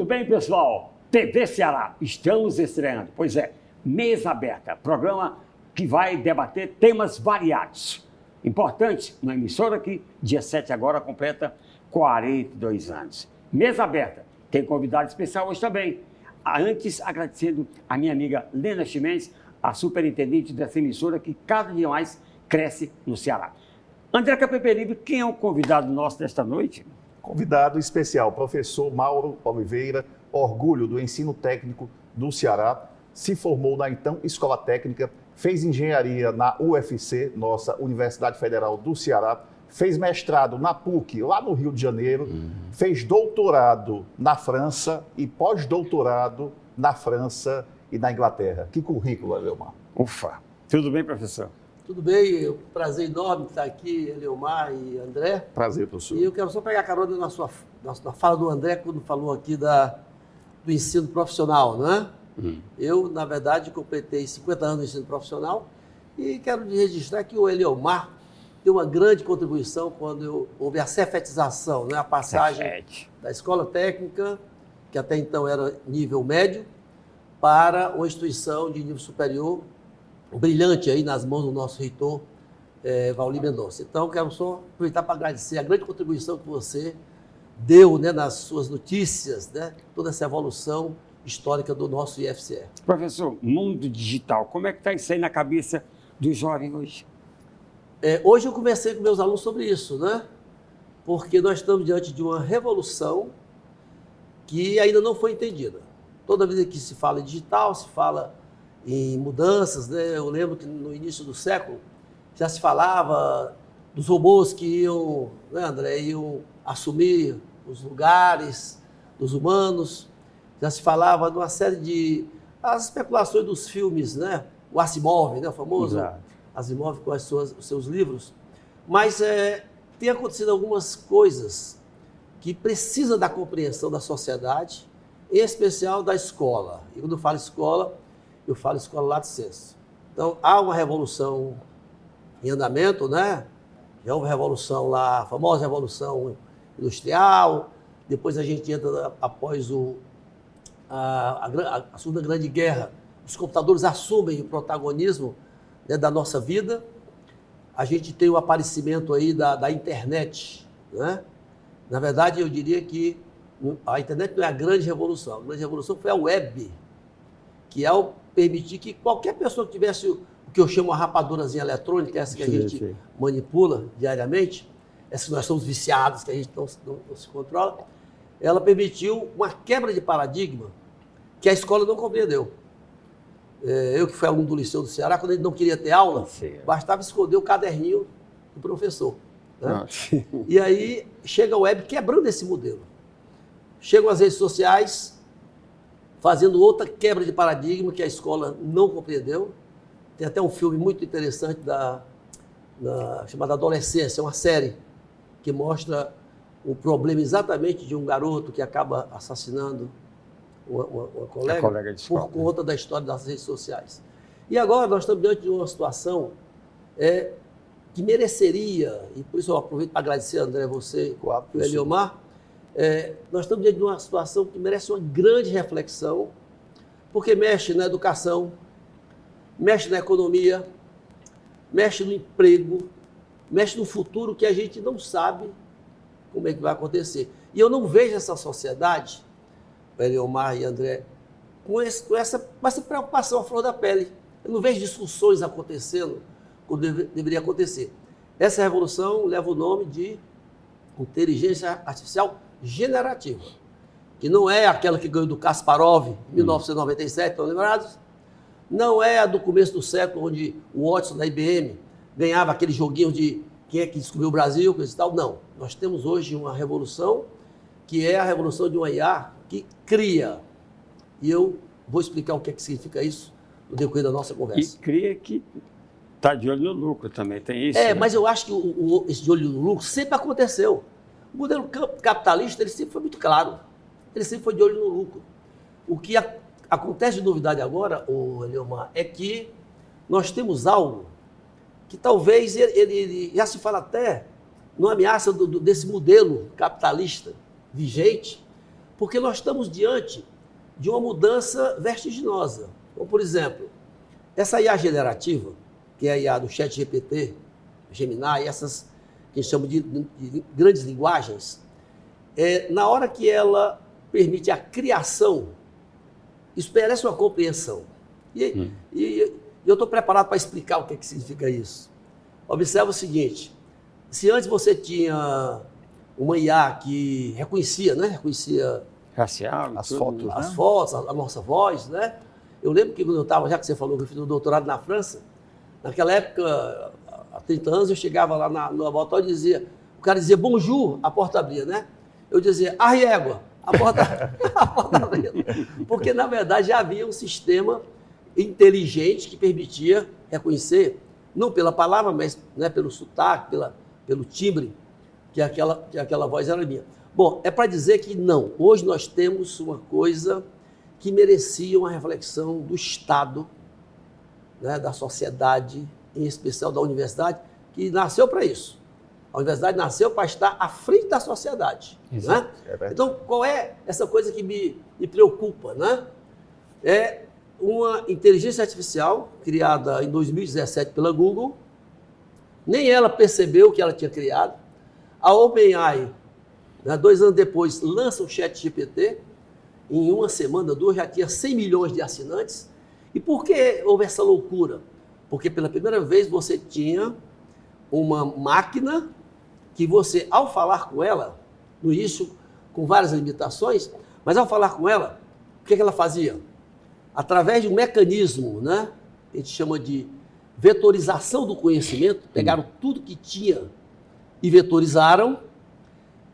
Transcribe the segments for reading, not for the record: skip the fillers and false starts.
Tudo bem, pessoal? TV Ceará, estamos estreando. Pois é, Mesa Aberta, programa que vai debater temas variados. Importante, uma emissora que, dia 7 agora, completa 42 anos. Mesa Aberta, tem convidado especial hoje também. Antes, agradecendo a minha amiga Lena Chimenez, a superintendente dessa emissora que cada dia mais cresce no Ceará. André Capeperibe, quem é o convidado nosso desta noite? Convidado especial, professor Mauro Oliveira, orgulho do ensino técnico do Ceará, se formou na então Escola Técnica, fez engenharia na UFC, nossa Universidade Federal do Ceará, fez mestrado na PUC, lá no Rio de Janeiro, fez doutorado na França e pós-doutorado na França e na Inglaterra. Que currículo, Eleomar. Ufa! Tudo bem, professor? Tudo bem, é um prazer enorme estar aqui, Eleomar e André. Prazer, professor. E eu quero só pegar carona na fala do André, quando falou aqui do ensino profissional, não é? Eu, na verdade, completei 50 anos no ensino profissional e quero registrar que o Eleomar deu uma grande contribuição quando houve a cefetização, né? A passagem da escola técnica, que até então era nível médio, para uma instituição de nível superior, brilhante aí nas mãos do nosso reitor, Valdir Mendonça. Então, quero só aproveitar para agradecer a grande contribuição que você deu, né, nas suas notícias, né, toda essa evolução histórica do nosso IFCE. Professor, mundo digital, como é que está isso aí na cabeça do jovem hoje? Hoje eu conversei com meus alunos sobre isso, né? Porque nós estamos diante de uma revolução que ainda não foi entendida. Toda vez que se fala em digital, se fala em mudanças, né? Eu lembro que no início do século já se falava dos robôs que iam, né, André, iam assumir os lugares dos humanos, já se falava de uma série de as especulações dos filmes, né? O Asimov, né, o famoso Asimov com os seus livros, mas tem acontecido algumas coisas que precisam da compreensão da sociedade, em especial da escola. E quando eu falo escola lato sensu. Então, há uma revolução em andamento, né? Já houve revolução lá, a famosa revolução industrial, depois a gente entra após a Segunda Grande Guerra, os computadores assumem o protagonismo, né, da nossa vida. A gente tem o aparecimento aí da internet, né? Na verdade, eu diria que a internet não é a grande revolução. A grande revolução foi a web, que é o permitir que qualquer pessoa que tivesse o que eu chamo a rapadurazinha eletrônica, essa que a gente manipula diariamente, essa que nós somos viciados, que a gente não se controla, ela permitiu uma quebra de paradigma que a escola não compreendeu. Eu que fui aluno do Liceu do Ceará, quando a gente não queria ter aula, bastava esconder o caderninho do professor, né? E aí chega a web quebrando esse modelo. Chegam as redes sociais fazendo outra quebra de paradigma que a escola não compreendeu. Tem até um filme muito interessante chamada Adolescência, uma série que mostra o problema exatamente de um garoto que acaba assassinando uma colega por conta da história das redes sociais. E agora nós estamos diante de uma situação que mereceria, e por isso eu aproveito para agradecer, André, você e o Eleomar, nós estamos diante de uma situação que merece uma grande reflexão, porque mexe na educação, mexe na economia, mexe no emprego, mexe no futuro que a gente não sabe como é que vai acontecer. E eu não vejo essa sociedade, Eleomar e André, com essa preocupação à flor da pele. Eu não vejo discussões acontecendo como deveria acontecer. Essa revolução leva o nome de inteligência artificial generativa, que não é aquela que ganhou do Kasparov em 1997, estão lembrados? Não é a do começo do século, onde o Watson da IBM ganhava aquele joguinho de quem é que descobriu o Brasil, coisa e tal. Não. Nós temos hoje uma revolução que é a revolução de uma IA que cria. E eu vou explicar o que é que significa isso no decorrer da nossa conversa. E cria que está de olho no lucro também, tem isso? Né? Mas eu acho que esse de olho no lucro sempre aconteceu. O modelo capitalista, ele sempre foi muito claro. Ele sempre foi de olho no lucro. O que acontece de novidade agora, Eleomar, é que nós temos algo que talvez ele já se fala até numa ameaça desse modelo capitalista vigente, Porque nós estamos diante de uma mudança vertiginosa. Como, por exemplo, essa IA generativa, que é a IA do ChatGPT, Gemini, essas que a gente chama de grandes linguagens, na hora que ela permite a criação, isso merece uma compreensão. E eu estou preparado para explicar o que significa isso. Observa o seguinte, se antes você tinha uma IA que reconhecia, né? Reconhecia racial, as tudo, fotos, né? as fotos, a nossa voz, né? Eu lembro que quando eu estava, já que você falou que eu fiz o doutorado na França, naquela época, há 30 anos, eu chegava lá no laboratório e dizia, o cara dizia bonjour, a porta abria, né? Eu dizia, arriégua, a porta abria. Porque, na verdade, já havia um sistema inteligente que permitia reconhecer, não pela palavra, mas, né, pelo sotaque, pelo timbre, que aquela voz era minha. Bom, é para dizer que não. Hoje nós temos uma coisa que merecia uma reflexão do Estado, né, da sociedade, em especial da universidade, que nasceu para isso. A universidade nasceu para estar à frente da sociedade. Né? Então, qual é essa coisa que me preocupa? Né? É uma inteligência artificial criada em 2017 pela Google. Nem ela percebeu o que ela tinha criado. A OpenAI, né, 2 anos depois, lança o ChatGPT. Em uma semana, 2, já tinha 100 milhões de assinantes. E por que houve essa loucura? Porque pela primeira vez você tinha uma máquina que você, ao falar com ela, no início com várias limitações, mas ao falar com ela, o que ela fazia? Através de um mecanismo, né, que a gente chama de vetorização do conhecimento, pegaram tudo que tinha e vetorizaram.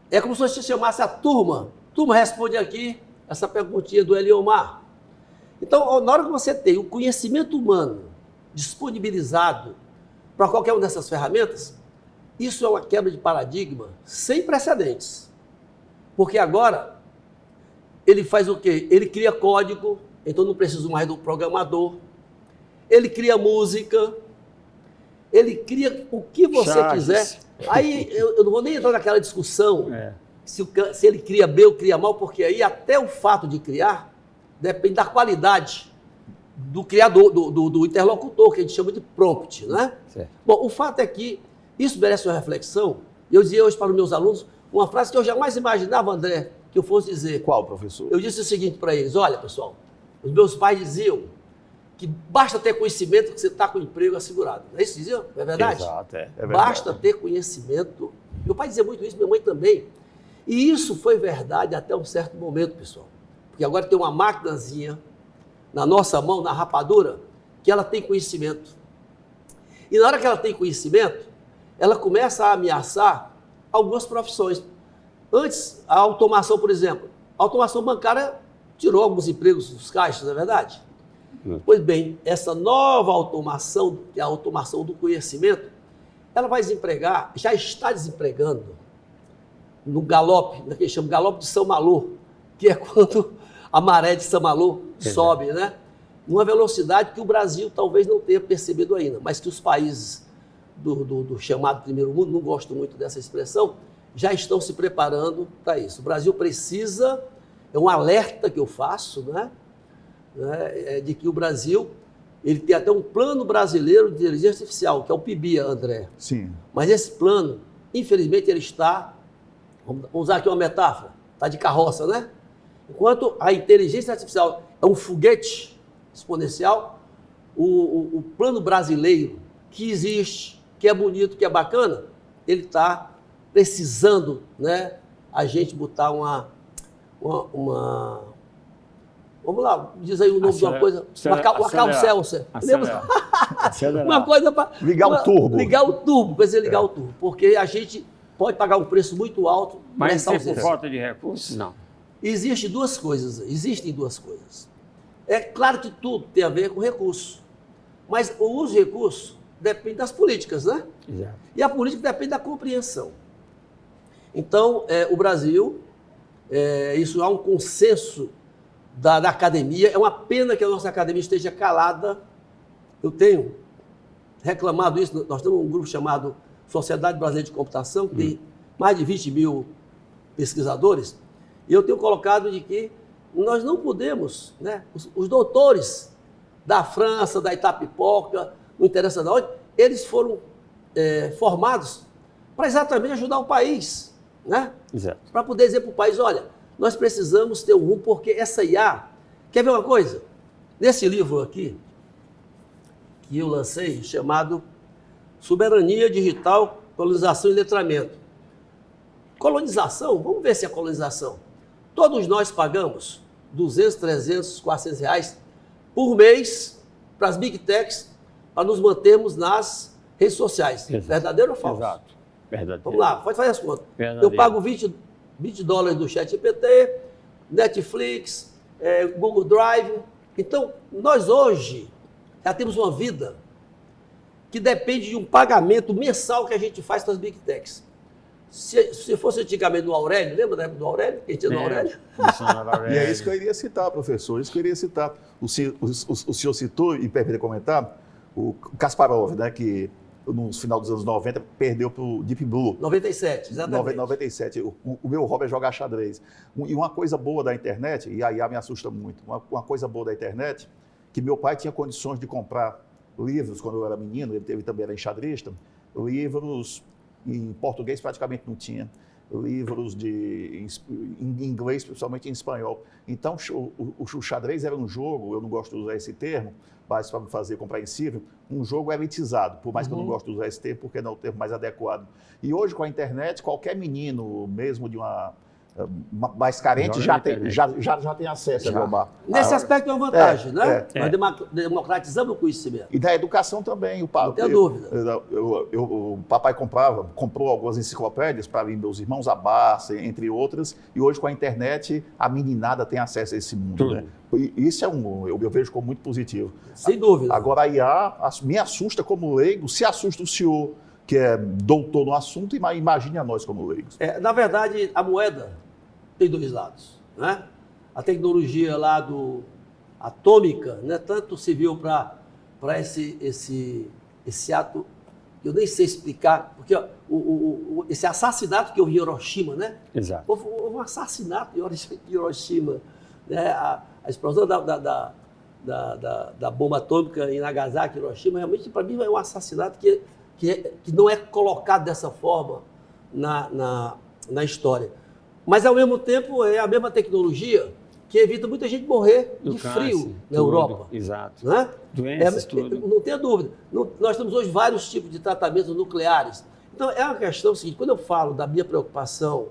É como se você chamasse a turma. Turma, responde aqui essa perguntinha do Eliomar. Então, na hora que você tem o conhecimento humano disponibilizado para qualquer uma dessas ferramentas, isso é uma quebra de paradigma sem precedentes. Porque agora, ele faz o quê? Ele cria código, então não preciso mais do programador. Ele cria música, ele cria o que você quiser. Aí eu não vou nem entrar naquela discussão se ele cria bem ou cria mal, porque aí até o fato de criar depende da qualidade do criador, do interlocutor, que a gente chama de prompt, né? Certo. Bom, o fato é que isso merece uma reflexão. Eu dizia hoje para os meus alunos uma frase que eu jamais imaginava, André, que eu fosse dizer. Qual, professor? Eu disse o seguinte para eles, olha, pessoal, os meus pais diziam que basta ter conhecimento que você está com o emprego assegurado. Não é isso que diziam? Não é verdade? Exato, é verdade. Basta ter conhecimento. Meu pai dizia muito isso, minha mãe também. E isso foi verdade até um certo momento, pessoal. Porque agora tem uma maquinazinha na nossa mão, na rapadura, que ela tem conhecimento. E na hora que ela tem conhecimento, ela começa a ameaçar algumas profissões. Antes, a automação, por exemplo, a automação bancária tirou alguns empregos dos caixas, não é verdade? Pois bem, essa nova automação, que é a automação do conhecimento, ela vai desempregar, já está desempregando no galope, naquele chama galope de São Malo, que é quando a maré de São Malo sobe, né? Numa velocidade que o Brasil talvez não tenha percebido ainda, mas que os países do chamado primeiro mundo, não gosto muito dessa expressão, já estão se preparando para isso. O Brasil precisa, é um alerta que eu faço, né? De que o Brasil, ele tem até um plano brasileiro de inteligência artificial, que é o PIBIA, André. Sim. Mas esse plano, infelizmente, ele está, vamos usar aqui uma metáfora, está de carroça, né? Enquanto a inteligência artificial é um foguete exponencial, o plano brasileiro, que existe, que é bonito, que é bacana, ele está precisando, né, a gente botar uma vamos lá, diz aí o nome de uma coisa. Uma calcélcia. Uma coisa para... Ligar o turbo. Ligar o turbo, precisa ligar o turbo. Porque a gente pode pagar um preço muito alto. Mas por falta de recursos? Não. Existem duas coisas. É claro que tudo tem a ver com recurso. Mas o uso de recursos depende das políticas, né? Exato. E a política depende da compreensão. Então, o Brasil, isso há um consenso da academia. É uma pena que a nossa academia esteja calada. Eu tenho reclamado isso. Nós temos um grupo chamado Sociedade Brasileira de Computação, que tem mais de 20 mil pesquisadores, E eu tenho colocado de que nós não podemos, né? Os doutores da França, da Itapipoca, não interessa de onde, eles foram formados para exatamente ajudar o país, né? Exato. Para poder dizer para o país, olha, nós precisamos ter um rumo, porque essa IA... Quer ver uma coisa? Nesse livro aqui, que eu lancei, chamado Soberania Digital, Colonização e Letramento. Colonização, vamos ver se é colonização. Todos nós pagamos 200, 300, 400 reais por mês para as Big Techs, para nos mantermos nas redes sociais. Exato. Verdadeiro ou falso? Exato. Verdadeiro. Vamos lá, pode fazer as contas. Verdadeiro. Eu pago $20 do ChatGPT, Netflix, Google Drive. Então, nós hoje já temos uma vida que depende de um pagamento mensal que a gente faz para as Big Techs. Se fosse antigamente do Aurélio, lembra da época do Aurélio? Quem tinha do Aurélio? E é isso que eu iria citar, professor, isso que eu iria citar. O senhor citou, e permita comentar, o Kasparov, né, que no final dos anos 90 perdeu para o Deep Blue. 97, exatamente. 97. O meu hobby é jogar xadrez. E uma coisa boa da internet, e a IA me assusta muito, uma coisa boa da internet, que meu pai tinha condições de comprar livros quando eu era menino, ele também era enxadrista, livros em português praticamente não tinha, livros em inglês, principalmente em espanhol. Então, o xadrez era um jogo, eu não gosto de usar esse termo, mas para me fazer compreensível, um jogo elitizado, por mais que eu não gosto de usar esse termo, porque não é o termo mais adequado. E hoje, com a internet, qualquer menino, mesmo de uma mais carente, já tem acesso a Global. Nesse aspecto é uma vantagem, né? Nós democratizamos o conhecimento. E da educação também. Não tem dúvida. O papai comprou algumas enciclopédias para mim, meus irmãos, a Barça, entre outras, e hoje com a internet a meninada tem acesso a esse mundo. Né? E isso eu vejo como muito positivo. Sem dúvida. Agora a IA me assusta como leigo, se assusta o senhor, que é doutor no assunto, imagine a nós como leigos. Na verdade, a moeda tem dois lados, né? A tecnologia lá atômica, né? Tanto serviu para esse ato que eu nem sei explicar, porque ó, esse assassinato que houve em Hiroshima, né? Exato. Houve um assassinato em Hiroshima, né? A explosão da bomba atômica em Nagasaki, Hiroshima, realmente para mim é um assassinato que não é colocado dessa forma na história. Mas, ao mesmo tempo, é a mesma tecnologia que evita muita gente morrer de frio na Europa. Exato. Né? Doenças, tudo. Não tenha dúvida. Nós temos hoje vários tipos de tratamentos nucleares. Então, é uma questão seguinte, quando eu falo da minha preocupação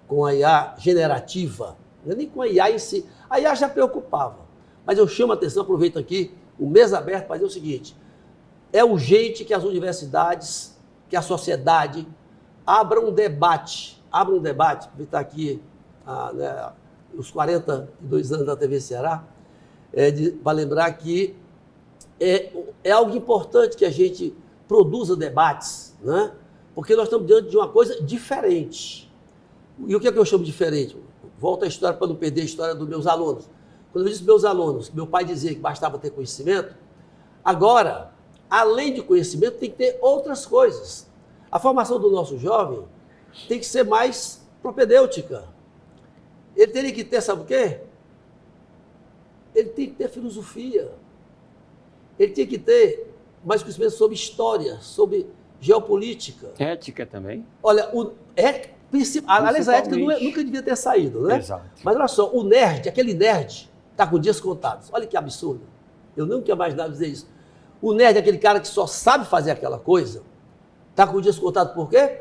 com a IA generativa, não é nem com a IA em si, a IA já preocupava. Mas eu chamo a atenção, aproveito aqui, o mês aberto para dizer o seguinte, é urgente que as universidades, que a sociedade abram um debate, aproveitar aqui os 42 anos da TV Ceará, para lembrar que é algo importante que a gente produza debates, né? Porque nós estamos diante de uma coisa diferente. E o que é que eu chamo de diferente? Volto à história para não perder a história dos meus alunos. Quando eu disse meus alunos, meu pai dizia que bastava ter conhecimento, agora, além de conhecimento, tem que ter outras coisas. A formação do nosso jovem tem que ser mais propedêutica. Ele teria que ter, sabe o quê? Ele tem que ter filosofia. Ele tem que ter mais conhecimento sobre história, sobre geopolítica. Ética também. Olha, aliás, a ética nunca devia ter saído, né? Exato. Mas olha só, aquele nerd, está com dias contados. Olha que absurdo. Eu nunca imaginava dizer isso. O nerd é aquele cara que só sabe fazer aquela coisa, está com dias contados por quê?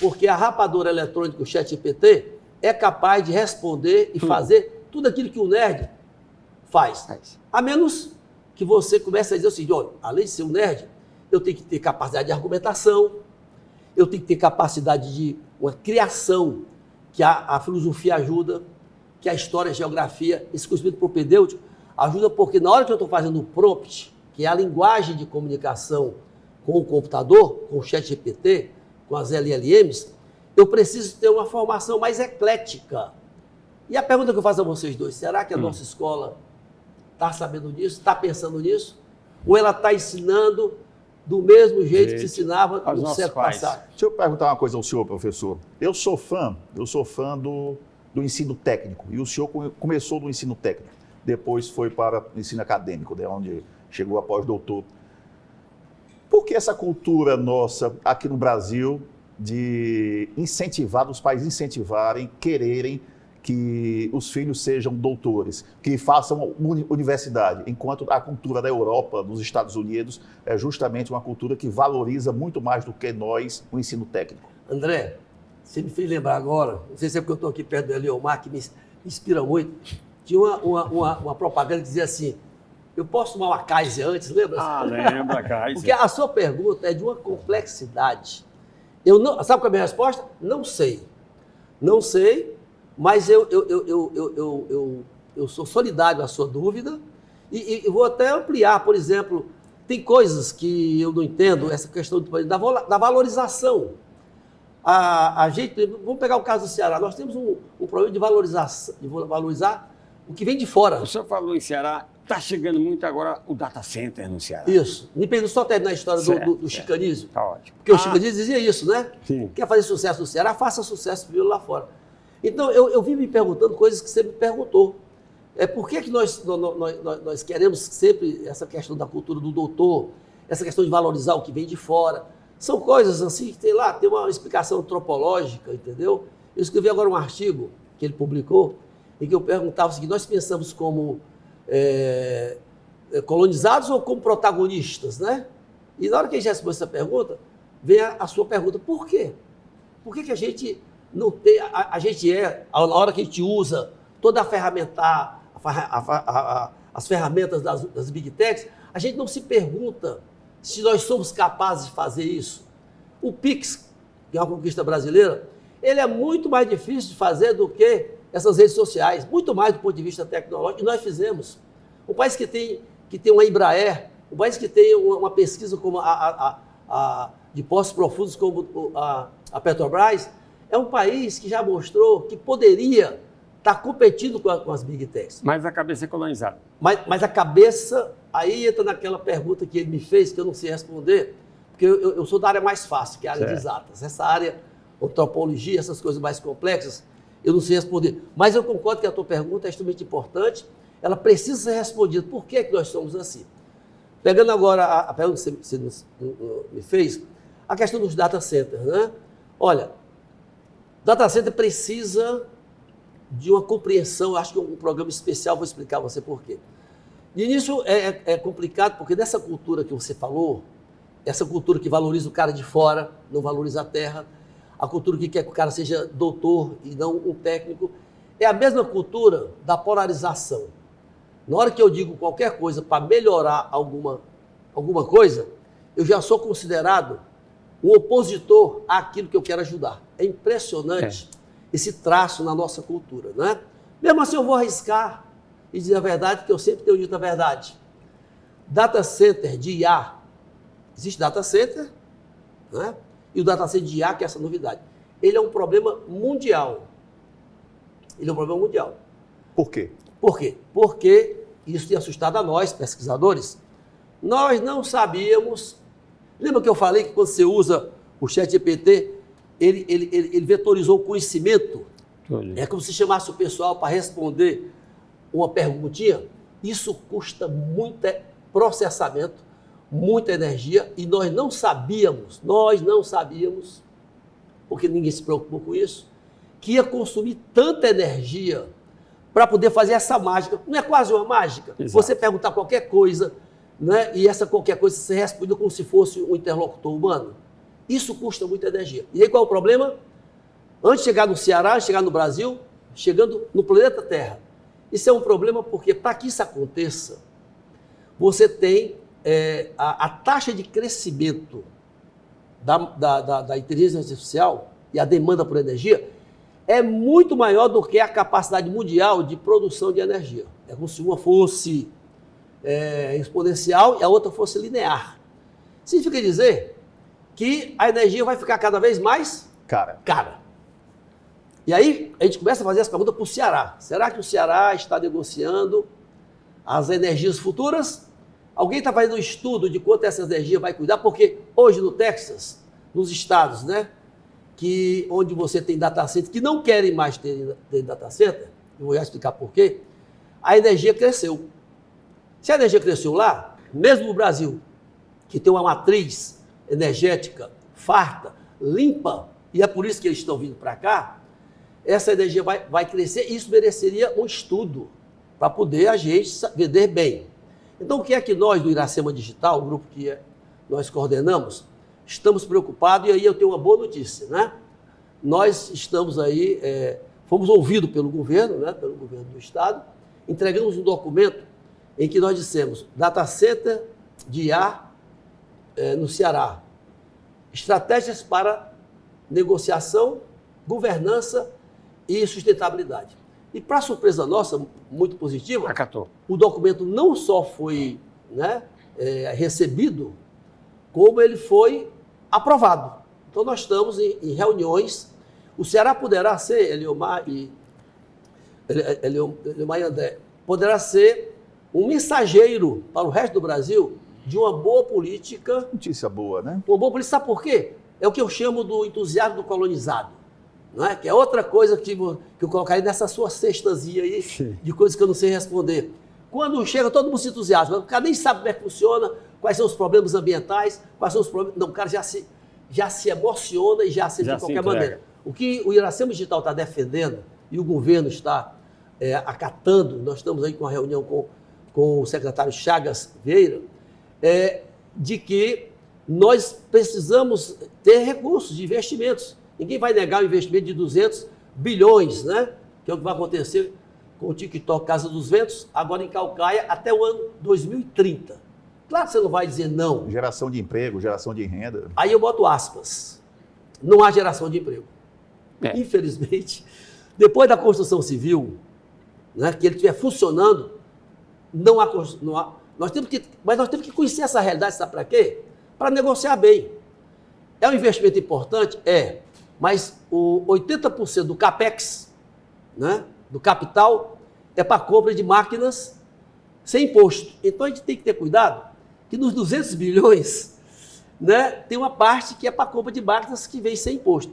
Porque a rapadura eletrônica, o ChatGPT, é capaz de responder e fazer tudo aquilo que o nerd faz. A menos que você comece a dizer o seguinte, olha, além de ser um nerd, eu tenho que ter capacidade de argumentação, eu tenho que ter capacidade de uma criação, que a filosofia ajuda, que a história, a geografia, esse conhecimento propedêutico ajuda, porque na hora que eu estou fazendo o prompt, que é a linguagem de comunicação com o computador, com o ChatGPT, com as LLMs, eu preciso ter uma formação mais eclética. E a pergunta que eu faço a vocês dois, será que a nossa escola está sabendo disso, está pensando nisso? Ou ela está ensinando do mesmo jeito que se ensinava no século passado? Deixa eu perguntar uma coisa ao senhor, professor. Eu sou fã do ensino técnico. E o senhor começou no ensino técnico, depois foi para o ensino acadêmico, né, onde chegou a pós-doutor. Por que essa cultura nossa aqui no Brasil de incentivar, os pais incentivarem, quererem que os filhos sejam doutores, que façam universidade, enquanto a cultura da Europa, dos Estados Unidos, é justamente uma cultura que valoriza muito mais do que nós o ensino técnico? André, você me fez lembrar agora, não sei se é porque eu estou aqui perto do Eliomar, que me inspira muito, tinha uma propaganda que dizia assim, eu posso tomar uma Kaiser antes, lembra? Ah, lembra, Kaiser. Porque a sua pergunta é de uma complexidade. Eu não, sabe qual é a minha resposta? Não sei. Não sei, mas eu sou solidário à sua dúvida e vou até ampliar, por exemplo, tem coisas que eu não entendo, essa questão da valorização. A gente, vamos pegar o caso do Ceará, nós temos um problema de valorizar o que vem de fora. O senhor falou em Ceará, está chegando muito agora o data center no Ceará. Isso. Me permite só terminar a história do Chicanísio. Está ótimo. Porque o Chicanísio dizia isso, né? Sim. Quer fazer sucesso no Ceará, faça sucesso primeiro lá fora. Então, eu vim me perguntando coisas que você me perguntou. Por que nós queremos sempre essa questão da cultura do doutor, essa questão de valorizar o que vem de fora? São coisas assim que tem uma explicação antropológica, entendeu? Eu escrevi agora um artigo que ele publicou, em que eu perguntava o seguinte, nós pensamos como colonizados ou como protagonistas, né? E na hora que a gente respondeu essa pergunta, vem a sua pergunta, por quê? Por que a gente não tem, a gente na hora que a gente usa toda a ferramenta, as ferramentas das Big Techs, a gente não se pergunta se nós somos capazes de fazer isso. O Pix, que é uma conquista brasileira, ele é muito mais difícil de fazer do que essas redes sociais, muito mais do ponto de vista tecnológico, e nós fizemos. Um país que tem uma Embraer, um país que tem uma pesquisa como de poços profundos como a Petrobras, é um país que já mostrou que poderia estar competindo com as Big Techs. Mas a cabeça é colonizada. Mas a cabeça, aí entra naquela pergunta que ele me fez, que eu não sei responder, porque eu sou da área mais fácil, que é a área de exatas. Essa área, antropologia, essas coisas mais complexas, eu não sei responder. Mas eu concordo que a tua pergunta é extremamente importante, ela precisa ser respondida. Por que nós somos assim? Pegando agora a pergunta que você me fez, a questão dos data centers, né? Olha, data center precisa de uma compreensão, acho que um programa especial, vou explicar a você por quê. De início é complicado, porque nessa cultura que você falou, essa cultura que valoriza o cara de fora, não valoriza a terra, a cultura que quer que o cara seja doutor e não um técnico, é a mesma cultura da polarização. Na hora que eu digo qualquer coisa para melhorar alguma coisa, eu já sou considerado um opositor àquilo que eu quero ajudar. É impressionante esse traço na nossa cultura, né? Mesmo assim, eu vou arriscar e dizer a verdade, que eu sempre tenho dito a verdade. Data center de IA, existe data center, né? E o data center de IA, que é essa novidade. Ele é um problema mundial. Ele é um problema mundial. Por quê? Por quê? Porque isso tem assustado a nós, pesquisadores. Nós não sabíamos. Lembra que eu falei que quando você usa o ChatGPT, ele vetorizou o conhecimento? É como se chamasse o pessoal para responder uma perguntinha. Isso custa muito processamento, muita energia, e nós não sabíamos, porque ninguém se preocupou com isso, que ia consumir tanta energia para poder fazer essa mágica. Não é quase uma mágica? Exato. Você perguntar qualquer coisa, né, e essa qualquer coisa ser respondida como se fosse um interlocutor humano. Isso custa muita energia. E aí qual é o problema? Antes de chegar no Ceará, chegar no Brasil, chegando no planeta Terra. Isso é um problema porque, para que isso aconteça, você tem a taxa de crescimento da inteligência artificial e a demanda por energia é muito maior do que a capacidade mundial de produção de energia. É como se uma fosse exponencial e a outra fosse linear. Significa dizer que a energia vai ficar cada vez mais cara. E aí a gente começa a fazer essa pergunta para o Ceará. Será que o Ceará está negociando as energias futuras? Alguém está fazendo um estudo de quanto essa energia vai cuidar? Porque hoje no Texas, nos estados, né, onde você tem data center que não querem mais ter data center, eu vou já explicar por quê, a energia cresceu. Se a energia cresceu lá, mesmo no Brasil, que tem uma matriz energética farta, limpa, e é por isso que eles estão vindo para cá, essa energia vai crescer e isso mereceria um estudo para poder a gente vender bem. Então, o que é que nós, do Iracema Digital, o grupo que nós coordenamos, estamos preocupados, e aí eu tenho uma boa notícia, né? Nós estamos aí, fomos ouvidos pelo governo, né, pelo governo do Estado, entregamos um documento em que nós dissemos data center de IA no Ceará, estratégias para negociação, governança e sustentabilidade. E para surpresa nossa, muito positiva, Acatou. o documento não só foi, né, recebido, como ele foi aprovado. Então nós estamos em reuniões. O Ceará poderá ser, Eliomar e André, poderá ser um mensageiro para o resto do Brasil de uma boa política. Notícia boa, né? Uma boa política, sabe por quê? É o que eu chamo do entusiasmo do colonizado. Não é? Que é outra coisa que eu colocaria nessa sua cestazinha aí, sim, de coisas que eu não sei responder. Quando chega, todo mundo se entusiasma. O cara nem sabe como é que funciona, quais são os problemas ambientais, quais são os problemas. Não, o cara já se emociona e já aceita de qualquer maneira. O que o Iracema Digital está defendendo e o governo está acatando, nós estamos aí com uma reunião com o secretário Chagas Vieira, de que nós precisamos ter recursos de investimentos. Ninguém vai negar o investimento de 200 bilhões, né? Que é o que vai acontecer com o TikTok Casa dos Ventos, agora em Caucaia, até o ano 2030. Claro que você não vai dizer não. Geração de emprego, geração de renda. Aí eu boto aspas. Não há geração de emprego. Infelizmente, depois da construção civil, né, que ele estiver funcionando, não há. Nós temos que conhecer essa realidade, sabe para quê? Para negociar bem. É um investimento importante? É. Mas o 80% do CAPEX, né, do capital, é para compra de máquinas sem imposto. Então a gente tem que ter cuidado que nos 200 bilhões, né, tem uma parte que é para compra de máquinas que vem sem imposto.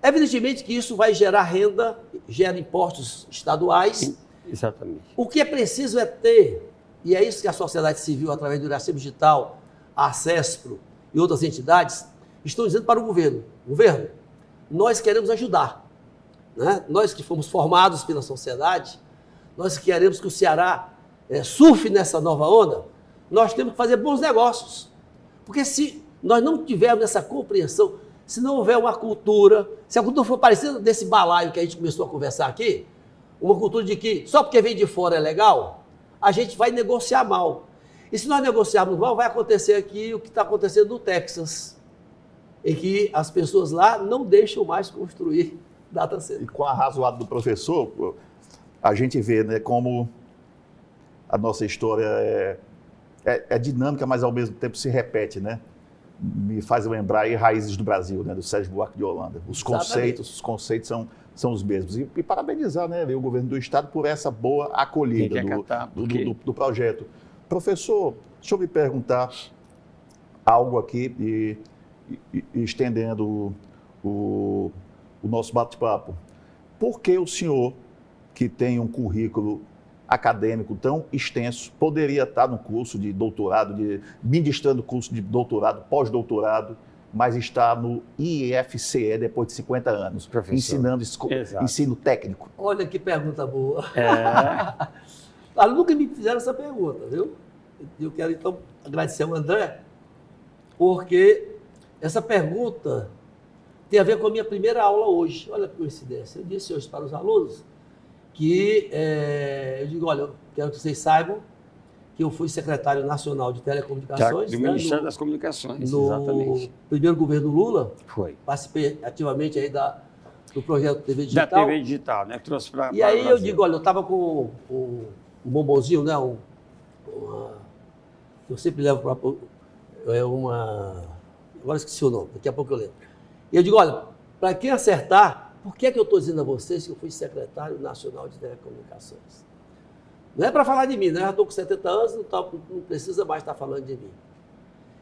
Evidentemente que isso vai gerar renda, gera impostos estaduais. Sim, exatamente. O que é preciso é ter, e é isso que a sociedade civil, através do Iracema Digital, a CESPRO e outras entidades, estão dizendo para o governo. Governo, nós queremos ajudar. Né? Nós que fomos formados pela sociedade, nós queremos que o Ceará surfe nessa nova onda, nós temos que fazer bons negócios. Porque se nós não tivermos essa compreensão, se não houver uma cultura, se a cultura for parecida desse balaio que a gente começou a conversar aqui, uma cultura de que só porque vem de fora é legal, a gente vai negociar mal. E se nós negociarmos mal, vai acontecer aqui o que está acontecendo no Texas, em que as pessoas lá não deixam mais construir data center. E com a razoada do professor, a gente vê, né, como a nossa história é dinâmica, mas ao mesmo tempo se repete, né? Me faz lembrar aí Raízes do Brasil, né, do Sérgio Buarque de Holanda. Os conceitos são os mesmos. E parabenizar, né, o governo do Estado por essa boa acolhida do projeto. Professor, deixa eu lhe perguntar algo aqui e estendendo o nosso bate-papo. Por que o senhor, que tem um currículo acadêmico tão extenso, poderia estar no curso de doutorado, ministrando curso de doutorado, pós-doutorado, mas está no IFCE depois de 50 anos, professor, ensinando ensino técnico? Olha que pergunta boa. Nunca me fizeram essa pergunta, viu? Eu quero, então, agradecer ao André, porque essa pergunta tem a ver com a minha primeira aula hoje. Olha que coincidência. Eu disse hoje para os alunos que, eu digo, olha, eu quero que vocês saibam que eu fui secretário nacional de telecomunicações. Do Ministério das Comunicações, exatamente. No primeiro governo Lula. Foi. Participei ativamente aí do projeto TV Digital. Da TV Digital, né? Trouxe para E aí eu digo, olha, eu estava com um bombonzinho, né? Eu sempre levo para agora esqueci o nome, daqui a pouco eu lembro. E eu digo, olha, para quem acertar, por que eu estou dizendo a vocês que eu fui secretário nacional de telecomunicações? Não é para falar de mim, né? Eu já estou com 70 anos, não precisa mais estar falando de mim.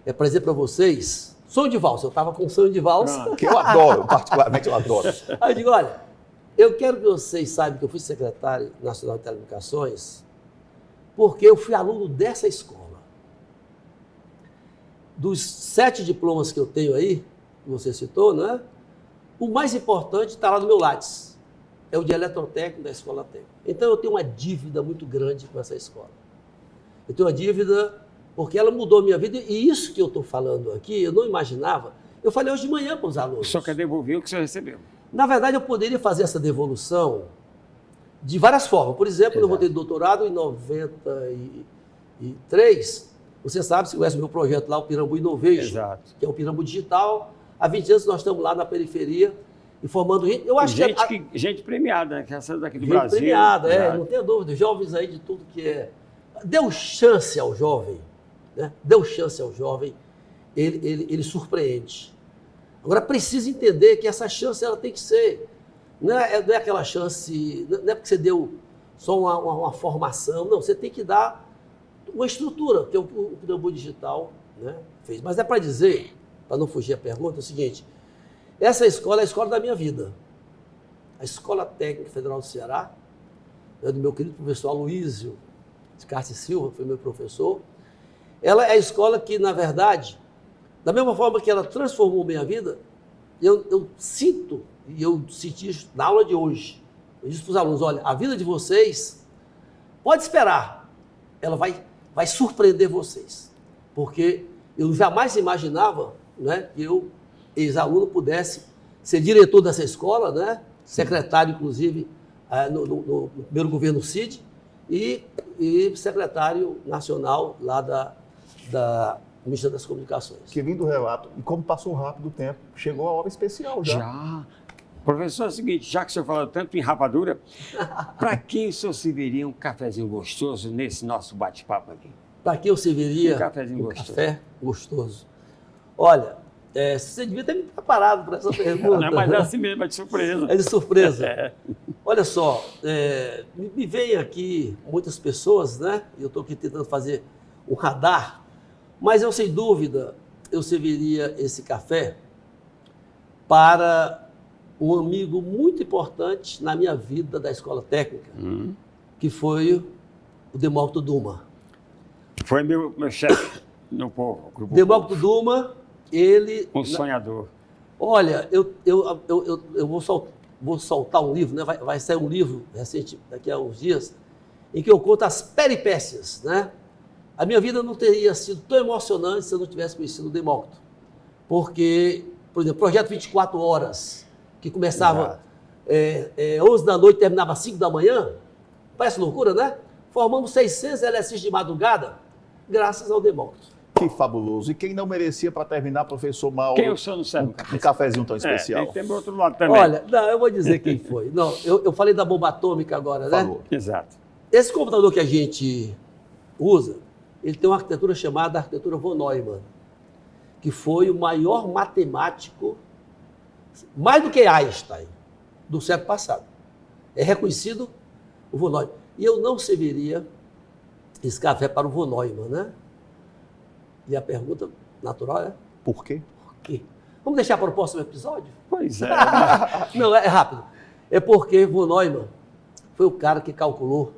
É para dizer para vocês, sonho de valsa. Eu estava com sonho de valsa. Que eu adoro, particularmente eu adoro. Aí eu digo, olha, eu quero que vocês saibam que eu fui secretário nacional de telecomunicações porque eu fui aluno dessa escola. Dos 7 diplomas que eu tenho aí, que você citou, né? O mais importante está lá no meu Lattes. É o de eletrotécnico da Escola Técnica. Então eu tenho uma dívida muito grande com essa escola. Eu tenho uma dívida porque ela mudou a minha vida e isso que eu estou falando aqui, eu não imaginava. Eu falei hoje de manhã para os alunos. O senhor quer devolver o que o senhor recebeu? Na verdade, eu poderia fazer essa devolução de várias formas. Por exemplo, eu voltei do doutorado em 93. Você sabe, se conhece o meu projeto lá, o Pirambu Innovation, Exato. que é o Pirambu Digital. Há 20 anos nós estamos lá na periferia e formando gente. Eu acho gente premiada, né? Que essa daqui do gente Brasil. premiada, não tenha dúvida. Jovens aí de tudo que é. Deu chance ao jovem, né? Deu chance ao jovem, ele surpreende. Agora, precisa entender que essa chance ela tem que ser. Não é aquela chance, não é porque você deu só uma formação, não, você tem que dar uma estrutura, que é o Pirambu Digital, né, fez. Mas é para dizer, para não fugir a pergunta, é o seguinte: essa escola é a escola da minha vida. A Escola Técnica Federal do Ceará, do meu querido professor Aloísio de Castro Silva, foi meu professor. Ela é a escola que, na verdade, da mesma forma que ela transformou minha vida, eu sinto, e eu senti isso na aula de hoje, eu disse para os alunos, olha, a vida de vocês, pode esperar, ela vai surpreender vocês, porque eu jamais imaginava, né, que eu, ex-aluno, pudesse ser diretor dessa escola, né, secretário, inclusive, no primeiro governo CID, e secretário nacional lá da Ministério das Comunicações. Que vim do relato, e como passou rápido o tempo, chegou a hora especial já. Já. Professor, é o seguinte, já que o senhor falou tanto em rapadura, para quem o senhor serviria um cafezinho gostoso nesse nosso bate-papo aqui? Para quem eu serviria um cafezinho gostoso? Café gostoso. Olha, você devia ter me preparado para essa pergunta. Não, mas é assim mesmo, é de surpresa. É de surpresa. É. Olha só, me vêm aqui muitas pessoas, né? Eu estou aqui tentando fazer um radar, mas eu, sem dúvida, eu serviria esse café para um amigo muito importante na minha vida da escola técnica, que foi o Demócrito Duma. Foi meu chefe no povo. Demócrito Duma, ele... Um sonhador. Olha, eu vou soltar um livro, né? Vai sair um livro recente, daqui a uns dias, em que eu conto as peripécias, né? A minha vida não teria sido tão emocionante se eu não tivesse conhecido o Demócrito. Porque, por exemplo, projeto 24 horas, que começava 11 da noite e terminava 5 da manhã, parece loucura, né? Formamos 600 LSIs de madrugada, graças ao Demócrito. Que fabuloso. E quem não merecia, para terminar, professor Mauro, quem o senhor não serve um cafezinho tão especial? Tem do outro lado também. Olha, não, eu vou dizer quem foi. Não, eu falei da bomba atômica agora, né? Falou. Exato. Esse computador que a gente usa, ele tem uma arquitetura chamada arquitetura von Neumann, que foi o maior matemático, mais do que Einstein, do século passado. É reconhecido o von Neumann. E eu não serviria esse café para o von Neumann, né? E a pergunta natural é... Por quê? Por quê? Vamos deixar para o próximo episódio? Pois é. Não, é rápido. É porque von Neumann foi o cara que calculou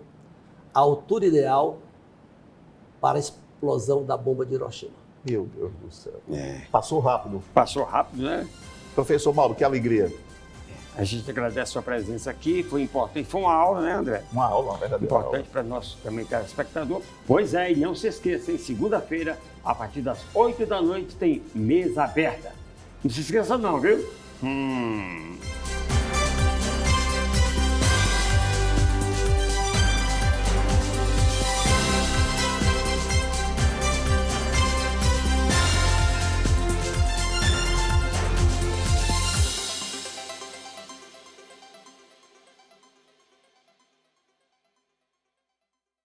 a altura ideal para a explosão da bomba de Hiroshima. Meu Deus do céu. Passou rápido. Passou rápido, né? Professor Mauro, que alegria. A gente agradece a sua presença aqui, foi importante, foi uma aula, né, André? Uma aula, uma verdadeira Importante para nós também, telespectador. Pois é, e não se esqueça, em segunda-feira, a partir das 8 da noite, tem Mesa Aberta. Não se esqueça não, viu?